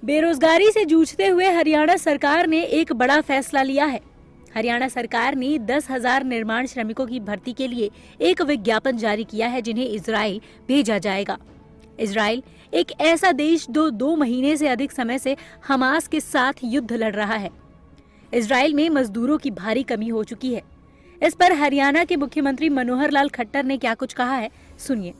बेरोजगारी से जूझते हुए हरियाणा सरकार ने एक बड़ा फैसला लिया है। हरियाणा सरकार ने 10,000 निर्माण श्रमिकों की भर्ती के लिए एक विज्ञापन जारी किया है, जिन्हें इजराइल भेजा जाएगा। इजराइल एक ऐसा देश जो 2 महीने से अधिक समय से हमास के साथ युद्ध लड़ रहा है। इजराइल में मजदूरों की भारी कमी हो चुकी है। इस पर हरियाणा के मुख्यमंत्री मनोहर लाल खट्टर ने क्या कुछ कहा है, सुनिए।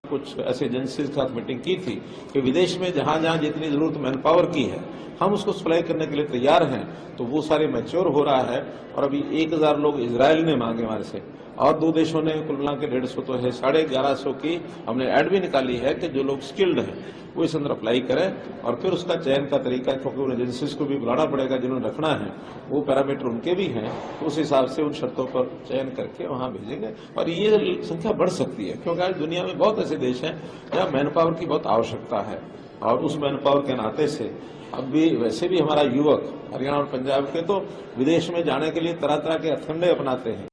कुछ ऐसे एजेंसी के साथ मीटिंग की थी कि विदेश में जहां जहां जितनी जरूरत मैन पावर की है हम उसको सप्लाई करने के लिए तैयार हैं, तो वो सारे मैच्योर हो रहा है। और अभी 1,000 लोग इजराइल ने मांगे हमारे से, और 2 देशों ने कुल मिला के 150 तो है, 1150 की हमने ऐड भी निकाली है कि जो लोग स्किल्ड हैं वो इस अंदर अप्लाई करें। और फिर उसका चयन का तरीका, क्योंकि उन एजेंसीज को भी बुलाना पड़ेगा जिन्होंने रखना है, वो पैरामीटर उनके भी हैं, तो उस हिसाब से उन शर्तों पर चयन करके वहां भेजेंगे। और ये संख्या बढ़ सकती है, क्योंकि आज दुनिया में बहुत ऐसे देश हैं जहां मैन पावर की बहुत आवश्यकता है। और उस मैन पावर के नाते से अब भी वैसे भी हमारा युवक हरियाणा और पंजाब के तो विदेश में जाने के लिए तरह तरह के हथकंडे अपनाते हैं।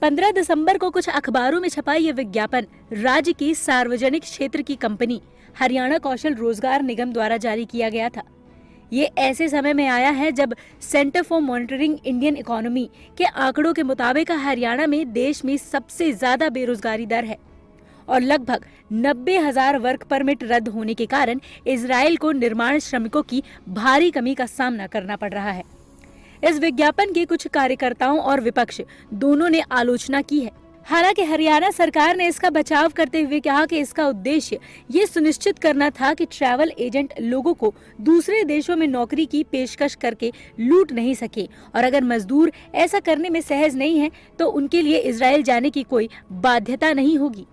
15 दिसंबर को कुछ अखबारों में छपा ये विज्ञापन राज्य की सार्वजनिक क्षेत्र की कंपनी हरियाणा कौशल रोजगार निगम द्वारा जारी किया गया था। ये ऐसे समय में आया है जब centre for monitoring Indian economy के आंकड़ों के मुताबिक हरियाणा में देश में सबसे ज्यादा बेरोजगारी दर है और लगभग 90,000 वर्क परमिट रद्द होने के कारण इजराइल को निर्माण श्रमिकों की भारी कमी का सामना करना पड़ रहा है। इस विज्ञापन के कुछ कार्यकर्ताओं और विपक्ष दोनों ने आलोचना की है। हालांकि हरियाणा सरकार ने इसका बचाव करते हुए कहा कि इसका उद्देश्य ये सुनिश्चित करना था कि ट्रैवल एजेंट लोगों को दूसरे देशों में नौकरी की पेशकश करके लूट नहीं सके, और अगर मजदूर ऐसा करने में सहज नहीं है तो उनके लिए इजराइल जाने की कोई बाध्यता नहीं होगी।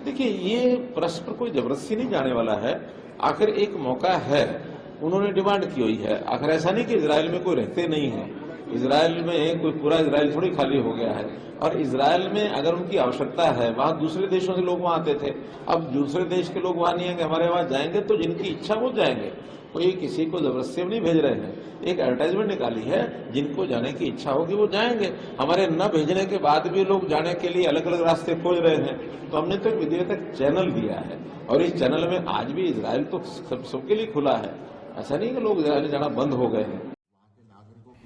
देखिए, ये परस्पर कोई जबरदस्ती नहीं जाने वाला है। आखिर एक मौका है, उन्होंने डिमांड की हुई है। आखिर ऐसा नहीं कि इजराइल में कोई रहते नहीं है। इजराइल में कोई पूरा इजराइल थोड़ी खाली हो गया है। और इजराइल में अगर उनकी आवश्यकता है, वहां दूसरे देशों से लोग वहां आते थे, अब दूसरे देश के लोग वहां नहीं आएंगे, हमारे वहां जाएंगे, तो जिनकी इच्छा वो जाएंगे। कोई किसी को जबरदस्ती नहीं भेज रहे हैं। एक एडवर्टाइजमेंट निकाली है, जिनको जाने की इच्छा होगी वो जाएंगे। हमारे न भेजने के बाद भी लोग जाने के लिए अलग अलग रास्ते खोज रहे हैं, तो हमने तो एक विधेयक चैनल दिया है, और इस चैनल में आज भी इजराइल तो सबके लिए खुला है। ऐसा नहीं कि लोग इजराइल जाना बंद हो गए हैं।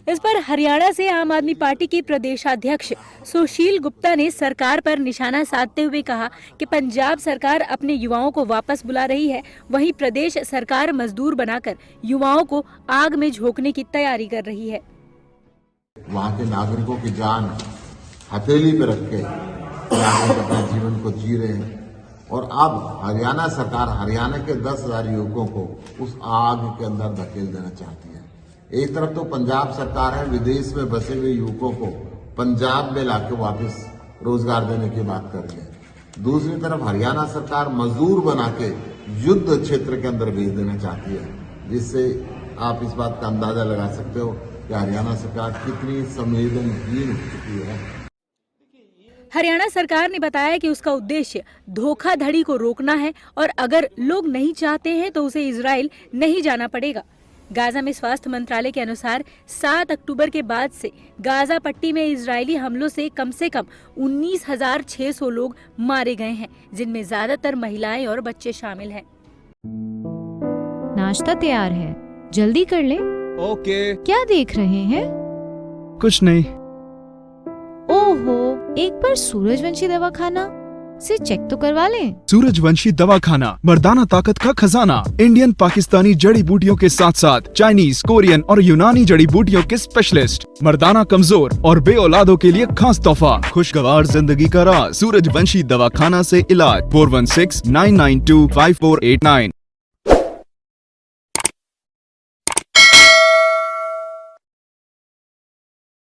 इस पर हरियाणा से आम आदमी पार्टी के प्रदेशाध्यक्ष सुशील गुप्ता ने सरकार पर निशाना साधते हुए कहा कि पंजाब सरकार अपने युवाओं को वापस बुला रही है, वहीं प्रदेश सरकार मजदूर बनाकर युवाओं को आग में झोंकने की तैयारी कर रही है। वहाँ के नागरिकों की जान हथेली पे रख के नागरिक अपने जीवन को जी रहे हैं, और अब हरियाणा सरकार हरियाणा के 10,000 युवकों को उस आग के अंदर धकेल देना चाहती है। एक तरफ तो पंजाब सरकार है, विदेश में बसे हुए युवकों को पंजाब में लाके वापस रोजगार देने की बात कर रही है। दूसरी तरफ हरियाणा सरकार मजदूर बना के युद्ध क्षेत्र के अंदर भेज देना चाहती है, जिससे आप इस बात का अंदाजा लगा सकते हो कि हरियाणा सरकार कितनी संवेदनहीन हो चुकी है। हरियाणा सरकार ने बताया कि उसका उद्देश्य धोखाधड़ी को रोकना है, और अगर लोग नहीं चाहते हैं तो उसे इजराइल नहीं जाना पड़ेगा। गाजा में स्वास्थ्य मंत्रालय के अनुसार 7 अक्टूबर के बाद से गाजा पट्टी में इजरायली हमलों से कम 19,600 लोग मारे गए हैं, जिनमें ज्यादातर महिलाएं और बच्चे शामिल हैं। नाश्ता तैयार है, जल्दी कर ले। ओके। क्या देख रहे हैं? कुछ नहीं। ओहो, एक बार सूरजवंशी दवाखाना से चेक तो करवा लें। सूरजवंशी दवाखाना, मर्दाना ताकत का खजाना। इंडियन पाकिस्तानी जड़ी बूटियों के साथ साथ चाइनीज, कोरियन और यूनानी जड़ी बूटियों के स्पेशलिस्ट। मर्दाना कमजोर और बे औलादों के लिए खास तोहफा, खुशगवार जिंदगी का राज। सूरजवंशी दवाखाना से इलाज 4169925489।